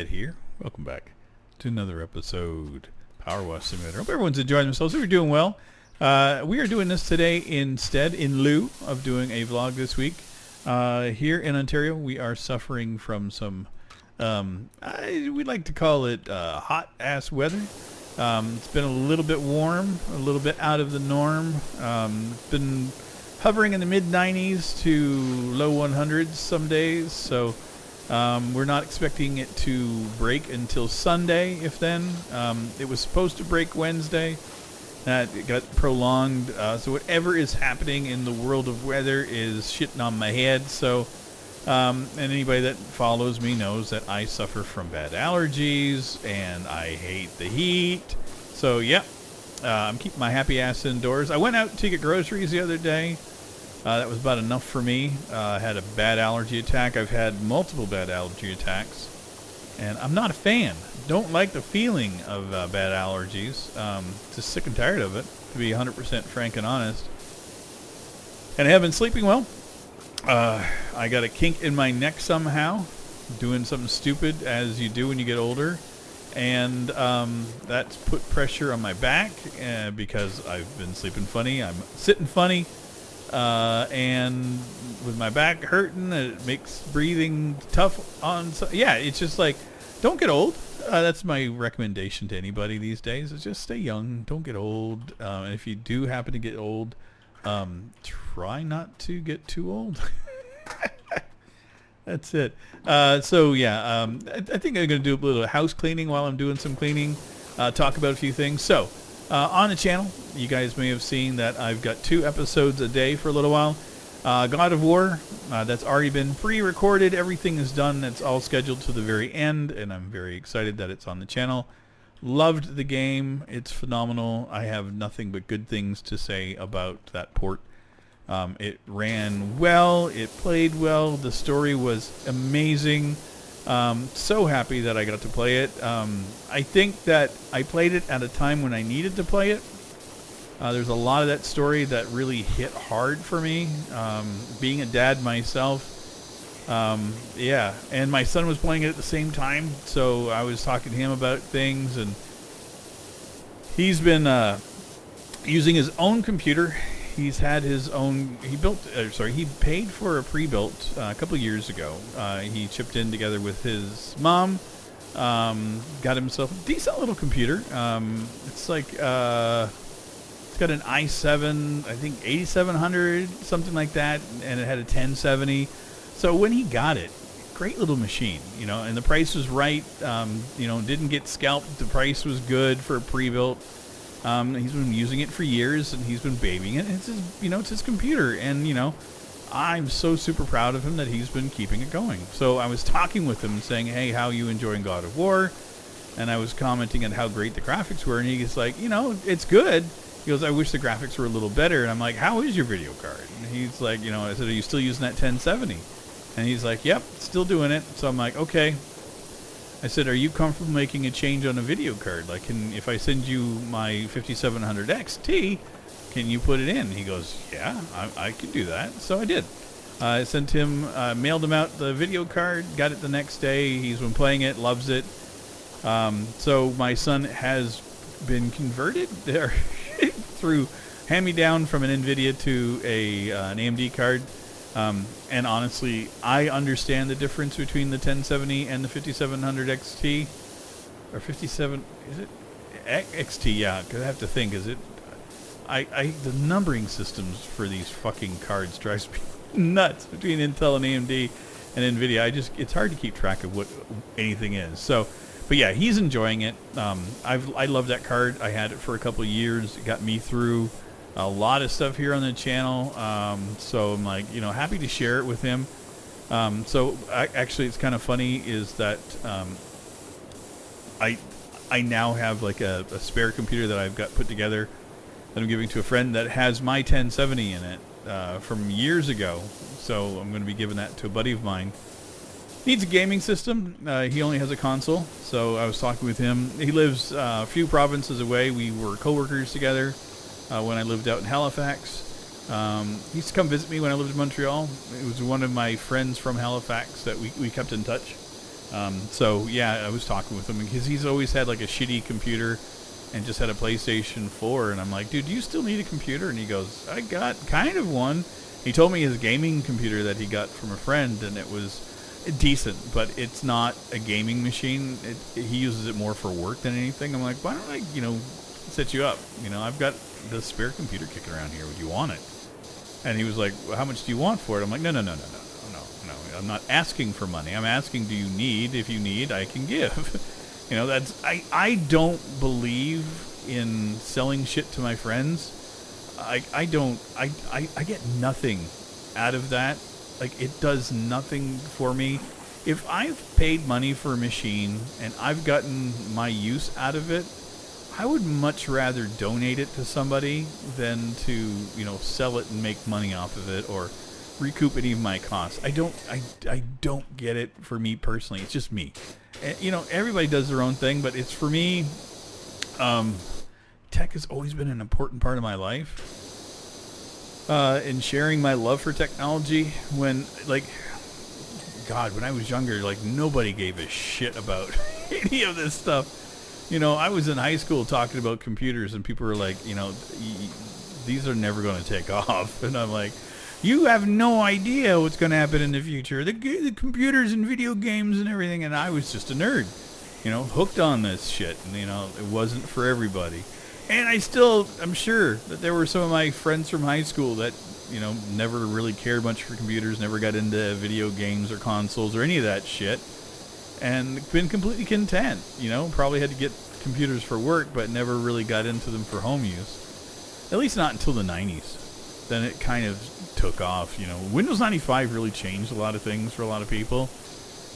Ed here. Welcome back to another episode PowerWash Simulator. Hope everyone's enjoying themselves. We're doing well. We are doing this today in lieu of doing a vlog this week. Here in Ontario, we are suffering from some, we like to call it hot-ass weather. It's been a little bit warm, a little bit out of the norm. It's been hovering in the mid-90s to low 100s some days, so we're not expecting it to break until Sunday, if then. It was supposed to break Wednesday. It got prolonged, so whatever is happening in the world of weather is shitting on my head. So, and anybody that follows me knows that I suffer from bad allergies, and I hate the heat. So, yeah, I'm keeping my happy ass indoors. I went out to get groceries the other day. That was about enough for me. I had a bad allergy attack. I've had multiple bad allergy attacks, and I'm not a fan. Don't like the feeling of bad allergies. Just sick and tired of it, to be 100% frank and honest. And I have been sleeping well. I got a kink in my neck somehow, doing something stupid as you do when you get older. And that's put pressure on my back because I've been sleeping funny. I'm sitting funny. And with my back hurting, it makes breathing tough on. Yeah, it's just like, don't get old. That's my recommendation to anybody these days, is just stay young. Don't get old. And if you do happen to get old, try not to get too old. That's it. So yeah, I think I'm going to do a little house cleaning while I'm doing some cleaning. Talk about a few things. So on the channel, you guys may have seen that I've got 2 episodes a day for a little while. God of War, that's already been pre-recorded. Everything is done. It's all scheduled to the very end, and I'm very excited that it's on the channel. Loved the game. It's phenomenal. I have nothing but good things to say about that port. It ran well. It played well. The story was amazing. So happy that I got to play it. I think that I played it at a time when I needed to play it. There's a lot of that story that really hit hard for me. Being a dad myself, yeah, and my son was playing it at the same time, so I was talking to him about things, and he's been using his own computer. He's had his own. He paid for a pre-built a couple of years ago. He chipped in together with his mom. Got himself a decent little computer. It's like it's got an i7, I think 8700, something like that, and it had a 1070. So when he got it, great little machine, you know, and the price was right. You know, didn't get scalped. The price was good for a pre-built. He's been using it for years, and he's been babying it. It's his, you know, it's his computer, and you know, I'm so super proud of him that he's been keeping it going. So I was talking with him and saying, "Hey, how are you enjoying God of War?" And I was commenting on how great the graphics were, and he's like, "You know, it's good." He goes, "I wish the graphics were a little better." And I'm like, "How is your video card?" And he's like, "You know," I said, "Are you still using that 1070?" And he's like, "Yep, still doing it." So I'm like, "Okay." I said, "Are you comfortable making a change on a video card? Like, if I send you my 5700 XT, can you put it in?" He goes, "Yeah, I can do that." So I did. I sent him, mailed him out the video card, got it the next day. He's been playing it, loves it. So my son has been converted there through hand-me-down from an NVIDIA to an AMD card. And honestly, I understand the difference between the 1070 and the 5700 XT. Or 57, is it? XT, yeah, because I have to think, is it? The numbering systems for these fucking cards drives me nuts between Intel and AMD and NVIDIA. It's hard to keep track of what anything is. So, but yeah, he's enjoying it. I love that card. I had it for a couple of years. It got me through a lot of stuff here on the channel, so I'm like, you know, happy to share it with him. Actually, it's kind of funny is that I now have like a spare computer that I've got put together that I'm giving to a friend that has my 1070 in it from years ago. So I'm going to be giving that to a buddy of mine. Needs a gaming system. He only has a console, so I was talking with him. He lives a few provinces away. We were co-workers together when I lived out in Halifax. He used to come visit me when I lived in Montreal. It was one of my friends from Halifax that we kept in touch. So yeah, I was talking with him because he's always had like a shitty computer and just had a PlayStation 4, and I'm like, dude, do you still need a computer? And he goes, I got kind of one. He told me his gaming computer that he got from a friend, and it was decent, but it's not a gaming machine. He uses it more for work than anything. I'm like, why don't I, set you up? I've got the spare computer kicking around here. Would you want it? And he was like, well, how much do you want for it? I'm like, no. I'm not asking for money. I'm asking, do you need? If you need, I can give. I don't believe in selling shit to my friends. I get nothing out of that. Like, it does nothing for me. If I've paid money for a machine and I've gotten my use out of it, I would much rather donate it to somebody than to, sell it and make money off of it or recoup any of my costs. I don't get it for me personally. It's just me. Everybody does their own thing, but it's for me. Tech has always been an important part of my life. In sharing my love for technology, when I was younger, nobody gave a shit about any of this stuff. I was in high school talking about computers, and people were like, these are never going to take off. And I'm like, you have no idea what's going to happen in the future. The computers and video games and everything. And I was just a nerd, hooked on this shit. And, it wasn't for everybody. And I'm sure that there were some of my friends from high school that, never really cared much for computers, never got into video games or consoles or any of that shit. And been completely content, probably had to get computers for work, but never really got into them for home use. At least not until the 90s. Then it kind of took off, Windows 95 really changed a lot of things for a lot of people.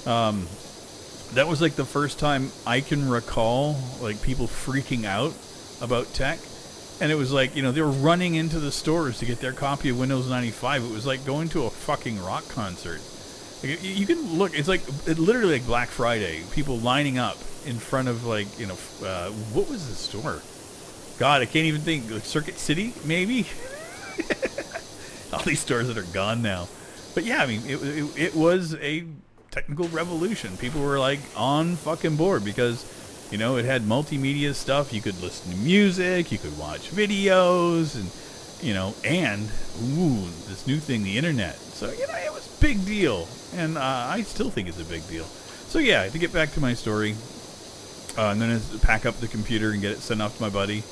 That was the first time I can recall, people freaking out about tech. And it was they were running into the stores to get their copy of Windows 95. It was like going to a fucking rock concert. You can look, it's literally like Black Friday. People lining up in front of what was the store? God, I can't even think. Circuit City, maybe? All these stores that are gone now. But yeah, I mean, it was a technical revolution. People were on fucking board because, it had multimedia stuff. You could listen to music, you could watch videos, and, this new thing, the internet. So, it was a big deal. And I still think it's a big deal. So yeah, to get back to my story, I'm going to pack up the computer and get it sent off to my buddy.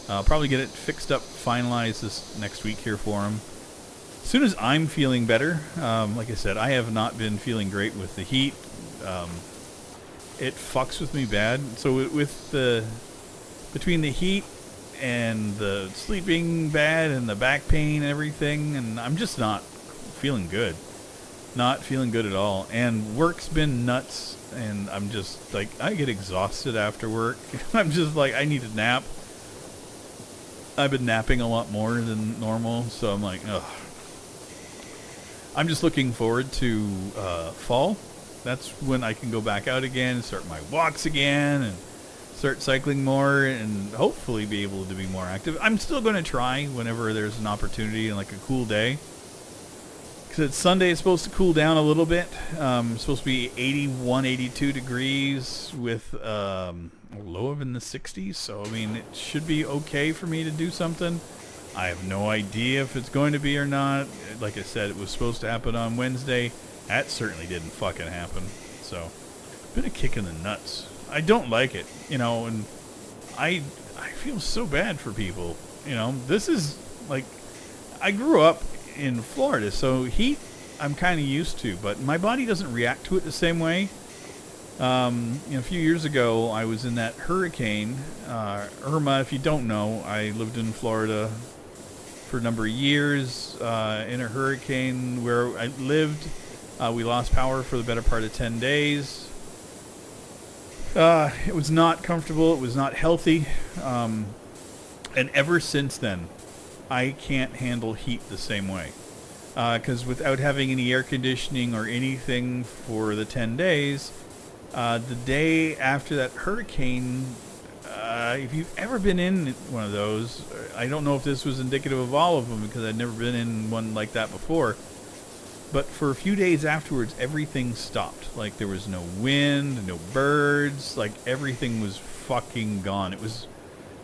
I'll probably get it fixed up, finalized this next week here for him. As soon as I'm feeling better, like I said, I have not been feeling great with the heat. It fucks with me bad. So between the heat and the sleeping bad and the back pain and everything, and I'm just not feeling good. Not feeling good at all. And work's been nuts, and I'm just I get exhausted after work. I'm just I need a nap. I've been napping a lot more than normal, so I'm ugh. I'm just looking forward to fall. That's when I can go back out again and start my walks again and start cycling more and hopefully be able to be more active. I'm still going to try whenever there's an opportunity and a cool day. Because it's Sunday, it's supposed to cool down a little bit. It's supposed to be 81, 82 degrees with a low of in the 60s. So, I mean, it should be okay for me to do something. I have no idea if it's going to be or not. Like I said, it was supposed to happen on Wednesday. That certainly didn't fucking happen. So, it's been a kick in the nuts. I don't like it, and I feel so bad for people. This is I grew up in Florida, so heat I'm kind of used to, but my body doesn't react to it the same way. A few years ago, I was in that hurricane, Irma. If you don't know, I lived in Florida for a number of years in a hurricane where I lived. We lost power for the better part of 10 days. It was not comfortable. It was not healthy. And ever since then, I can't handle heat the same way. Because without having any air conditioning or anything for the 10 days, the day after that hurricane, if you've ever been in one of those, I don't know if this was indicative of all of them because I'd never been in one like that before. But for a few days afterwards, everything stopped. Like, there was no wind, no birds. Like, everything was fucking gone. It was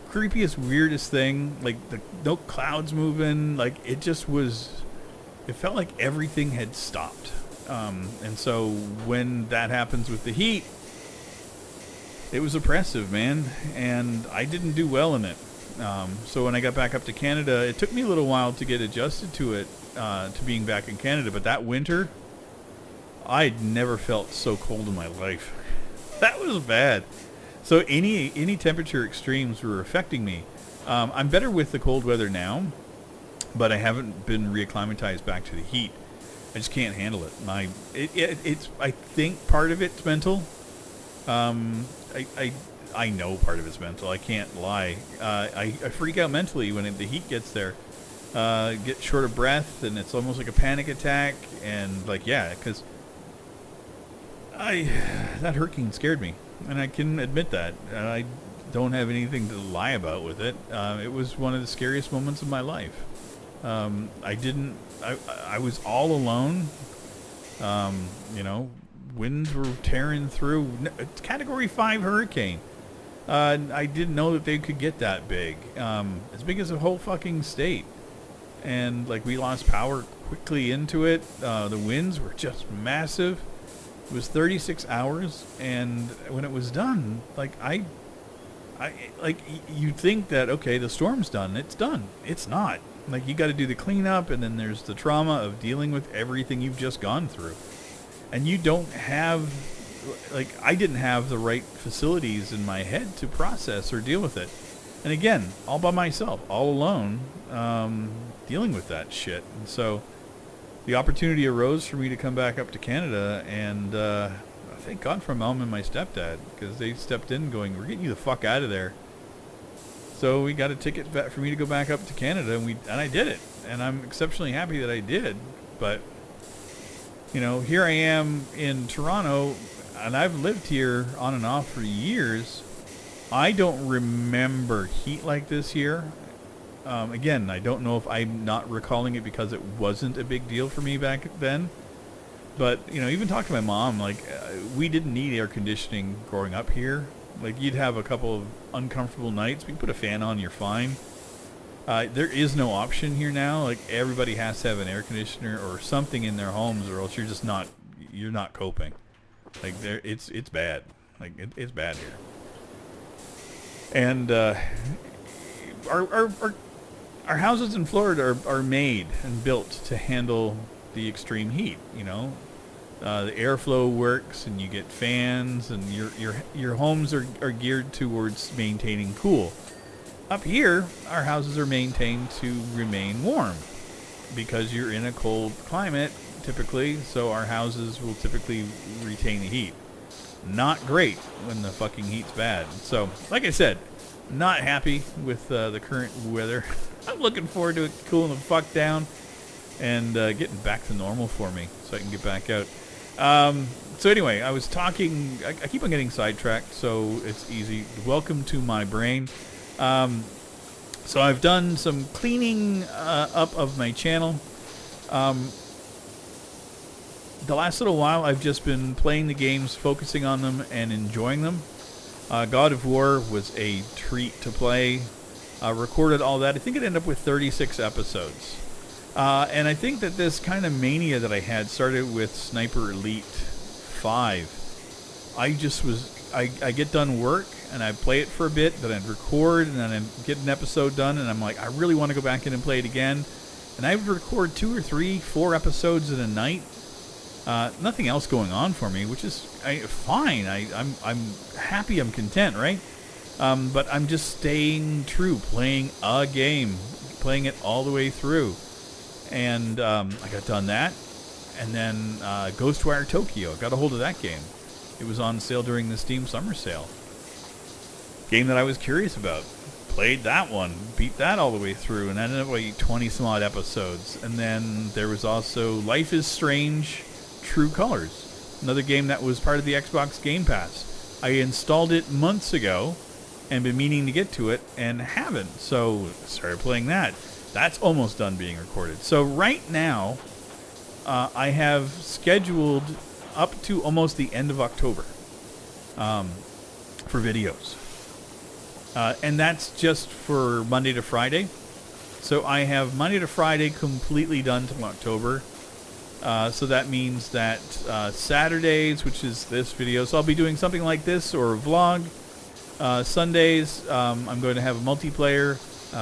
creepiest, weirdest thing. Like, no clouds moving. Like, it just was... It felt like everything had stopped. And so when that happens with the heat, it was oppressive, man. And I didn't do well in it. So when I got back up to Canada, it took me a little while to get adjusted to it, to being back in Canada. But that winter, I'd never felt so cold in my life. That was bad. So any temperature extremes were affecting me. I'm better with the cold weather now, but I haven't been reacclimatized back to the heat. I just can't handle it. It's I think part of it's mental. I know part of it's mental. I can't lie. I freak out mentally when the heat gets there. Get short of breath, and it's almost like a panic attack. And like, yeah, because that hurricane scared me, and I can admit that. I don't have anything to lie about with it. It was one of the scariest moments of my life. I was all alone. You know, winds were tearing through. It's Category 5 hurricane. I didn't know that they could get that big. As big as a whole fucking state. And like, we lost power quickly into it. The winds were just massive. It was 36 hours, and when it was done, like you think that, okay, the storm's done. It's done. It's not. Like, you got to do the cleanup, and then there's the trauma of dealing with everything you've just gone through. And you don't have, like, I didn't have the right facilities in my head to process or deal with it. And again, all by myself, all alone, dealing with that shit. And so the opportunity arose for me to come back up to Canada, and thank God for Mom and my stepdad, because they stepped in going, we're getting you the fuck out of there. So we got a ticket for me to go back up to Canada, and I did it. And I'm exceptionally happy that I did. But, you know, here I am in Toronto, and I've lived here on and off for years. I don't remember heat like this here. Again, I don't know if I'm not recalling it because it wasn't a big deal for me back then. But, you know, even talk to my mom, like, we didn't need air conditioning growing up here. Like, you'd have a couple of uncomfortable nights, but you put a fan on, you're fine. There is no option here now. Like, everybody has to have an air conditioner or something in their homes, or else you're not coping. Like, it's bad. Like, it's bad here. And our houses in Florida are made and built to handle the extreme heat. You know, the airflow works, and you get fans, and your homes are geared towards maintaining cool. Up here, our houses are maintained to remain warm because you're in a cold climate typically. So our houses will typically retain the heat. Not great when the fucking heat's bad. So, like I said, not happy with the current weather. I'm looking forward to it cooling the fuck down and getting back to normal for me so I can get back out. So anyway, I was talking... I keep on getting sidetracked, so it's easy. Welcome to my brain. So I've done some cleaning up of my channel. The last little while, I've just been playing the games, focusing on them, and enjoying them. God of War was a treat to play. Recorded all that. I think it ended up with 36 episodes. And I think that this kind of mania that I had started with Sniper Elite 5. I get done work, and I play it for a bit, then I'd record, and then I'd get an episode done, and I'm like, I really want to go back in and play it again. And I would record 2 or 3, 4 episodes in a night. Nothing else going on for me, which is fine. I'm happy. I'm content, right? But I'm just staying true, playing a game, playing it all the way through. And I got done that, and then Ghostwire Tokyo. Got a hold of that game. It was on sale during the Steam Summer Sale. Game that I was curious about. Played that one, beat that all the way through, and ended up with like 20 some odd episodes. And then there was also Life is Strange True Colors, another game that was part of the Xbox Game Pass. I installed it months ago and been meaning to get to it and haven't, so started playing that. That's almost done being recorded. So right now, I have scheduled up to almost the end of October for videos. And that's just for Monday to Friday. So I have Monday to Friday completely done till October. So that means that Saturdays, which is this video, so I'll be doing something like this or a vlog. Sundays, I'm going to have a multiplayer.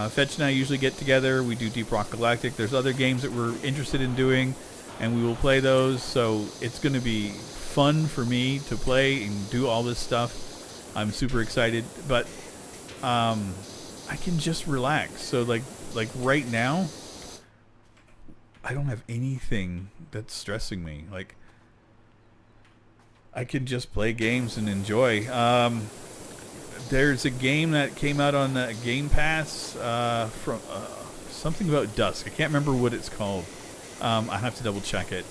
Fetch and I usually get together. We do Deep Rock Galactic. There's other games that we're interested in doing, and we will play those. So it's going to be fun for me to play and do all this stuff. I'm super excited, but I can just relax. So like right now, I don't have anything that's stressing me. Like, I can just play games and enjoy. There's a game that came out on Game Pass from something about dusk. I can't remember what it's called. I have to double check it.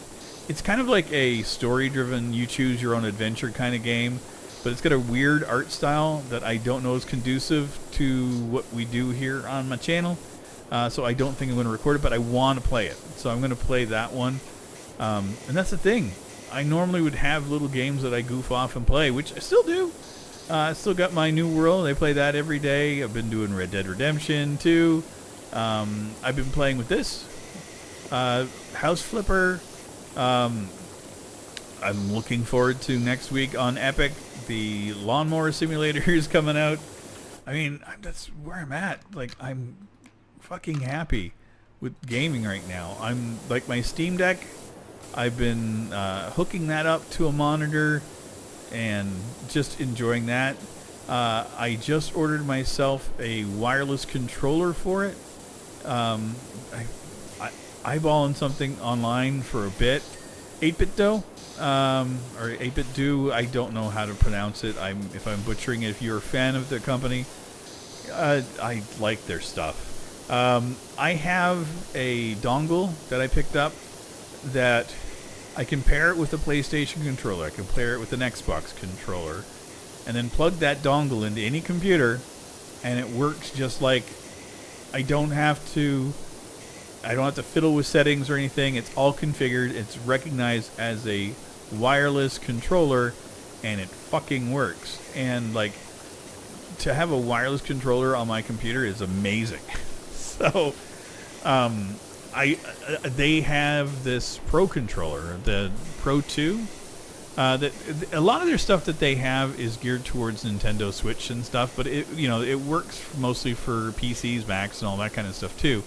It's kind of like a story-driven, you choose your own adventure kind of game, but it's got a weird art style that I don't know is conducive to what we do here on my channel. So I don't think I'm going to record it, but I want to play it. So I'm going to play that one. And that's the thing. I normally would have little games that I goof off and play, which I still do. I still got my New World. I play that every day. I've been doing Red Dead Redemption 2. I've been playing with this. House Flipper. I'm looking forward to next week on Epic. The Lawnmower Simulator is coming out. I mean, that's where I'm at. Like, I'm fucking happy with gaming right now. I'm like my Steam Deck. I've been hooking that up to a monitor and just enjoying that. I just ordered myself a wireless controller for it. I eyeballing something online for a bit. 8-bit dough, or 8-bit do. I don't know how to pronounce it. If I'm butchering it. If you're a fan of the company, I like their stuff. I have a dongle that I picked up that I can pair it with a PlayStation controller. I can pair it with an Xbox controller, and then plug that dongle into any computer, and it works just like I don't have to fiddle with settings or anything. It's all configured. It's recognized as a wireless controller, and it fucking works. And like, to have a wireless controller on my computer is amazing. So, they have this Pro controller, the Pro 2. That a lot of their stuff that they have is geared towards Nintendo Switch and stuff, but it works mostly for PCs, Macs, and all that kind of stuff too.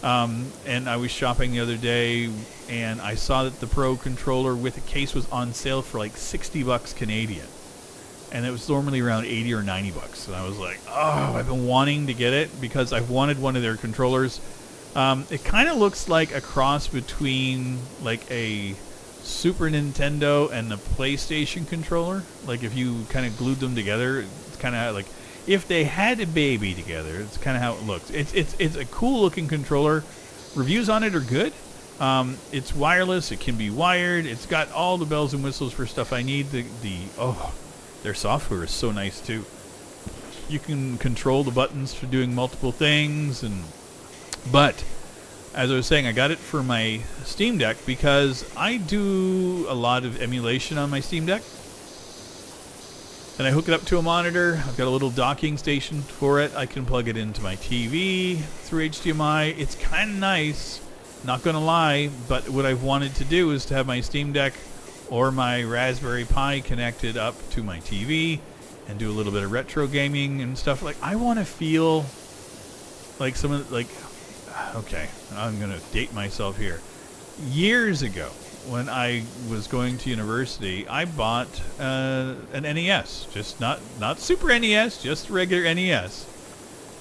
And I was shopping the other day, and I saw that the Pro controller with a case was on sale for like $60 Canadian. And it was normally around 80 or 90 bucks. And I was like, oh, I've been wanting to get it because I've wanted one of their controllers. It kind of looks like a cross between like a Super Nintendo and a PlayStation controller. Like if you kind of glued them together, it's kind of like if they had a baby together. It's kind of how it looks. It's a cool looking controller. Reviews on it are good. It's wireless. It can be wired. It's got all the bells and whistles for stuff I need. Their software is so nice too. You can control the buttons for doing multiple things, but as I was saying, I got it for my Steam Deck because I do a lot of emulation on my Steam Deck. And I hook it up to a monitor. I've got a little docking station for it. I can plug it into my TV through HDMI. It's kind of nice, not going to lie, but what I've wanted to do is to have my Steam Deck or my Raspberry Pi connected up to my TV and do a little bit of retro gaming and stuff. Like, I want to feel like okay, I'm going to date myself here. Years ago, when I was going to university, I bought an NES. Just not Super NES, just regular NES.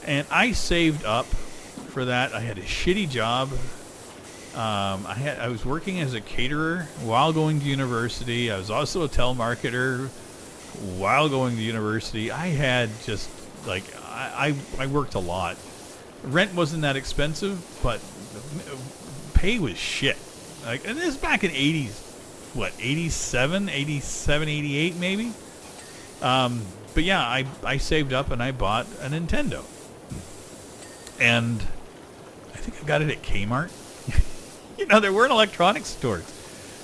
And I saved up for that. I had a shitty job. I was working as a caterer while going to university. I was also a telemarketer while going to university. I had just like I worked a lot. Rent wasn't that expensive, but pay was shit. Like, and this is back in 87, 88 maybe. But yeah, I saved up and I bought a Nintendo. And I think I got it at Kmart. No, there weren't electronics stores.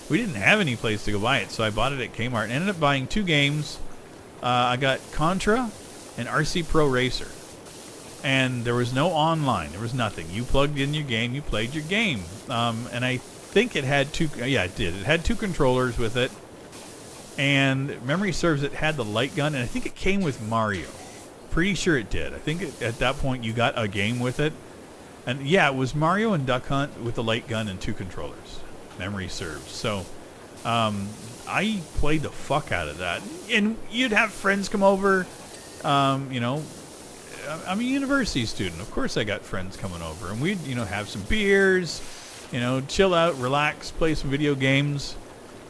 We didn't have any place to go buy it, so I bought it at Kmart and ended up buying 2 games. I got Contra and RC Pro Racer. And there was no online. There was nothing. You plugged in your game, you played your game. And I think it had 2... Yeah, it did. It had 2 controllers with it. And memory serves, it had the light gun, and I think it came with Mario. Pretty sure it did. I think at that point you got a game with it. And yeah, it was Mario and Duck Hunt with the light gun and 2 controllers. Memory serves. So I played the fuck out of that. And you'd have friends come over. You know, I'm a university student. Of course I got friends coming over. And we'd, you know, have some beers, you know, chill out, relax, play some video games.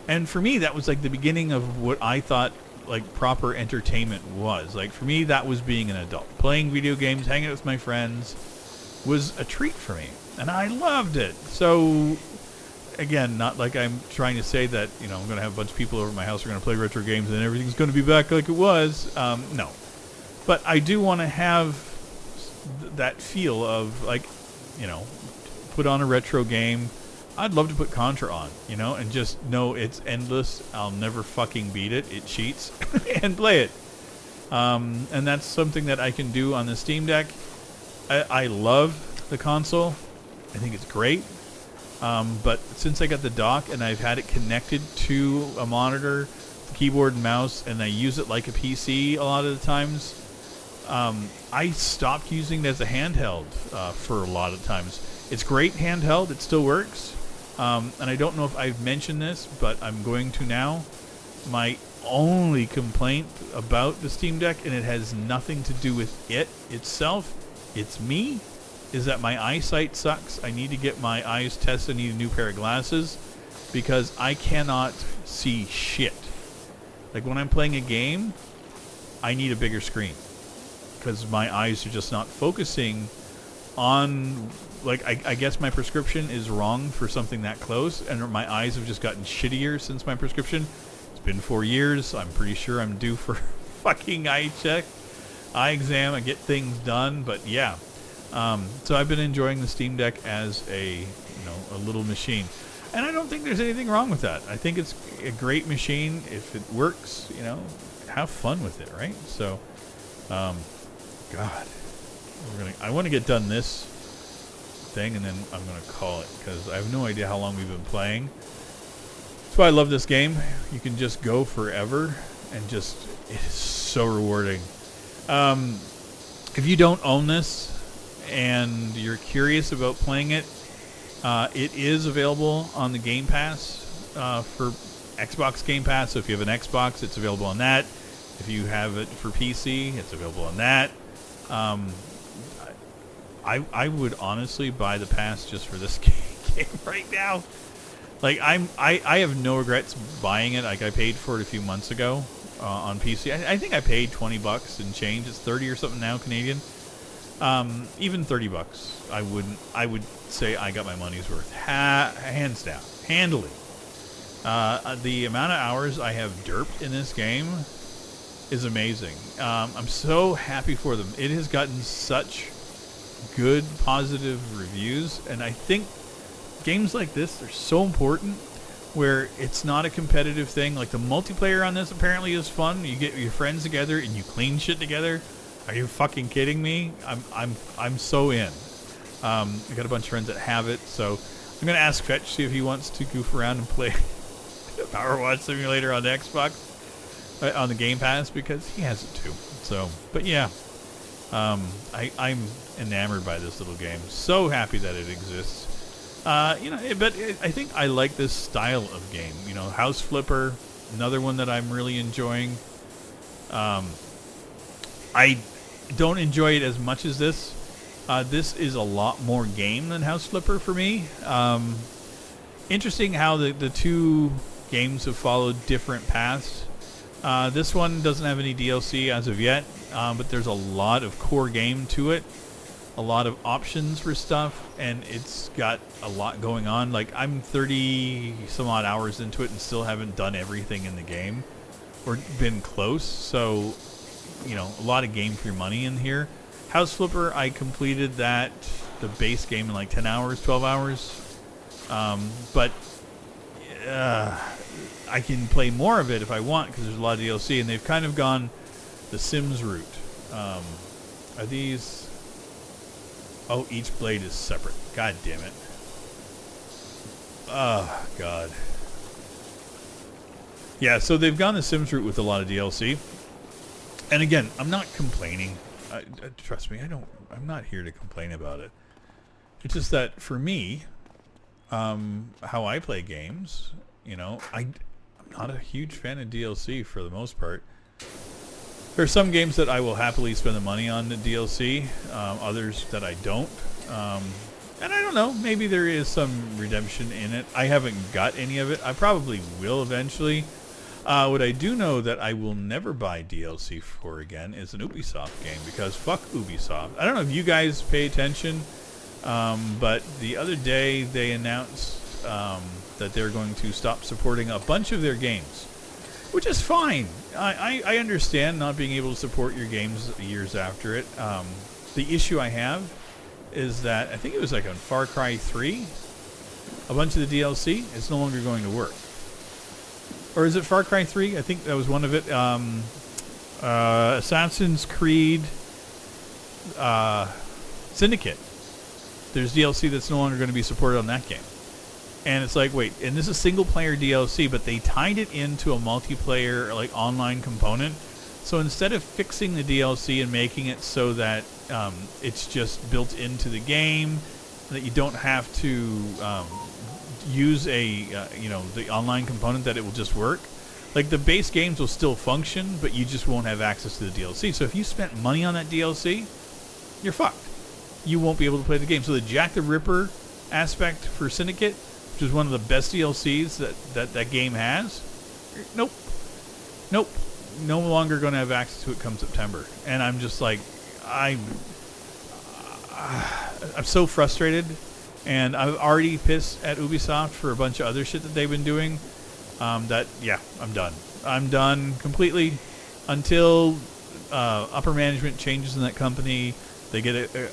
And for me, that was like the beginning of what I thought like proper entertainment was. Like for me, that was being an adult. Playing video games, hanging out with my friends was a treat for me. And I loved it. So, again, not like I'm trying to say that, you know, I'm going to have a bunch of people over at my house who are going to play retro games and everything's going to be back like it was. No. But I do want to have that feel of, like, you know, put on a retro game. I'd love to put Contra on, you know, and just know it's endless. I'll never fucking beat it. It cheats. And play it. And that's something that I can do on the Steam Deck. I love the console. I think it's great. But since I got the dock and I've had it connected to a monitor, keyboard and mouse, and I use it like a PC a lot of the times, I stopped using it as a handheld for a lot of times. It's great handheld. It still works. And I don't know if I've mentioned this, but I'm going to now. My only complaint about the Steam Deck, and it has nothing to do with it itself, it's me, is that my eyesight sucks. I need to get my eyes tested. I need a new pair of glasses because I cannot see shit. Like when I'm playing a game, I need a bigger screen because my eyes are just not focusing on... Like, I guess my prescription is wrong for something that close, and my eyes have just gotten shittier since my prescription. It's been 4 years. I'm pretty sure I'm due for fucking eye check, eye exam. I get things done, but yeah. So I've been enjoying the Steam Deck as a, you know, a little machine. And I don't think there's anything wrong with that. I think it's a great machine. If it works, you know, have fun with it, right? So, God, I want to get done this thing, and then I'm going to call it, because I have no idea how long we've been playing. That's why I love this game. You can just go forever, and just, it is so rewarding. If you don't own this, and you're curious about playing it, it is available on the Game Pass for Xbox Game Pass. So if you have an Xbox, it's available on that. If you have it for PC, it's available on that. I would honestly buy the pass just for this game right now. Like I have no regrets buying it. Like I paid for it a few months ago on PC. I think I paid $20 and change. It's 30 or something now Canadian. Even $30, I would say I got my money's worth, hands down, handily. The amount of hours I have derped in this game is amazing. I'm so happy for them. It has gotten such good, positive reviews, and I think games like this are so important, where it's not a competitive thing. Like the multiplayer on this apparently is fun. You get your friends together and you clean shit together. Are you fucking kidding me? I'm so in. I got a bunch of friends that have it, so I'm gonna ask Fetch, see if he wants to goof around and play PowerWash Simulator on the Xbox, on the Game Pass, because he has it too. So, but yeah, I'm enamored by this little game. So happy that it exists. You know, I think I like this style of game. You know, House Flipper, another one that I'm really enjoying. I don't enjoy it as much as this. This is a lot more game than House Flipper for me. Interesting how the two games have followed different paths. This one doesn't have any DLC as of yet, but there's a lot of core game to it, a lot of options for stuff, and it's got a lot going on. Like, I'm 30 some odd hours into it and still haven't done everything in the game, or been close, so, you know, a lot of game for your money in here. House Flipper, I completed the base game in like 10 hours, 12 hours. But I can play more of it if I want because there's a lot of DLC, and they've kind of gone the Sims route. Are these... Oh, each blade is separate. God damn it. Oh, God. Yeah, so they've gone the Sims route with a lot of DLC. And again, I'm not complaining. Trust me, I'm not here to complain about it. It's just that for me, how I play games, you know, I'm not a huge fan of DLC for the most part. There are some games that I will happily spend the money on the DLC, others that I don't. And I don't know, maybe there is some redemption in it. I haven't got any of it. I probably will eventually. What I do know that I will never buy DLC for again is an Ubisoft game, because fuck Ubisoft. I don't know if you guys pay attention, but the other day they announced that they're going to stop supporting a bunch of their games, which is fine. I understand not being able to support your games years after it. The issue I have is that I think it was like on Far Cry 3, a bunch of the DLC is no longer going to work. Or is it Far Cry 3? I think that was one of it. Assassin's Creed Syndicate. There's DLC that's no longer going to be supported on that game. And it's like, wait, and this is single-player DLC, but they tied it into a multiplayer, like, online component. So instead of fixing the DLC and making it so that it's just built into the game, that you don't have to use the online component, that it will just work. Like, the base games will still function, but you just won't have access to the DLC. So if you spent money on that DLC, you're fucked. You won't be able to play the game. So the Jack the Ripper aspect for Syndicate, which is one of the best DLCs that game has, nope. No longer going to have access to it come September. And I'm just like, I'm so frustrated. And I'm already pissed at Ubisoft for a bunch of other shit that they've been doing. I'm done. I'm done completely until upper management changes in that company. They get it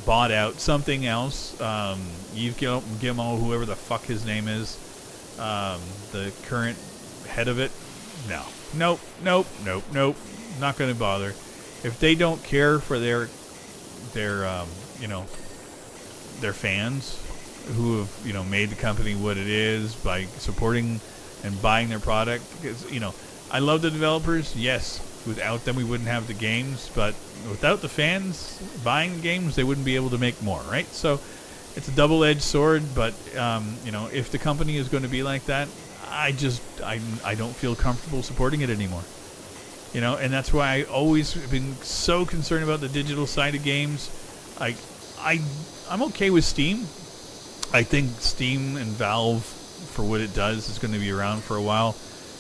bought out. Something else. Yves Guillemot, whoever the fuck his name is, the current head of it. Nope. Not going to bother. If they don't care for their fans who have made the company what it is by supporting and buying their product, because I love the developers. Yes, without them we wouldn't have the games, but without the fans buying the games, they wouldn't be able to make more, right? So it's a double-edged sword, but if the company is going to be like that, I don't feel comfortable supporting it anymore. And that's why I always have been so concerned about the digital side of games. I'm okay with Steam. I think Steam and Valve, for what it does, is going to be around for a while.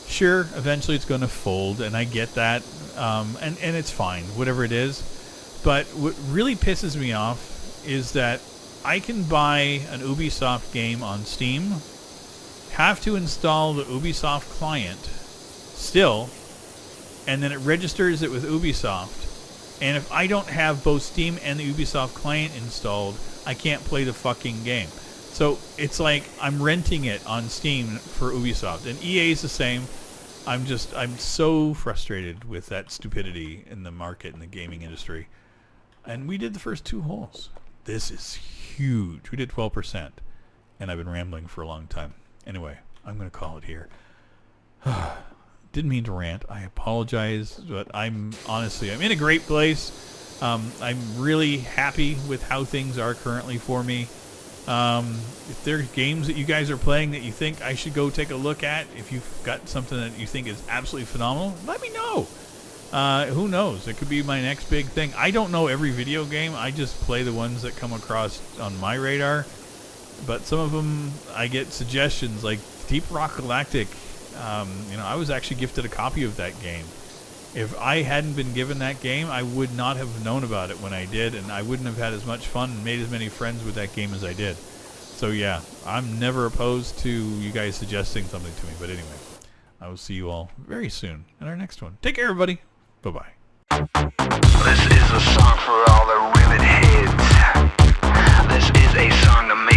Sure, eventually it's going to fold, and I get that, and it's fine, whatever it is. But what really pisses me off is that I can buy an Ubisoft game on Steam, have to install the Ubisoft client still, and then it registers it with Ubisoft. And if I don't have both Steam and the Ubisoft client installed, I can't play the fucking game. So it's like I'm renting it on Steam for Ubisoft. And EA is the same. I'm so frustrated with that stupidity in the market, in the gaming industry. And we did the first 2 holes. This is huge. We did 12%. And I've been rambling for a long time. Anyway, I'm going to call it here. Didn't mean to rant. I apologize, but I'm in a great place. I'm really happy with how things are currently for me. If there are games that you guys are playing that you think I should go take a look at, if you've got something that you think is absolutely phenomenal, let me know. Who knows? It could be my next big thing. I don't know every video game. I just play the ones that come across on my radar. But some of them, I get suggestions, like Deep Rock Galactic. I was actually gifted a copy of that game. If I hadn't been given that game, I would not have known about it when I did, and I wouldn't have had as much fun and made as many friends with that game as I did. So yeah, I'm never opposed to you guys suggesting something to me. But anyway, I will see you all very soon in our next one. Take care, everybody. Bye-bye. This is a song for all the rivet heads. This is a song to make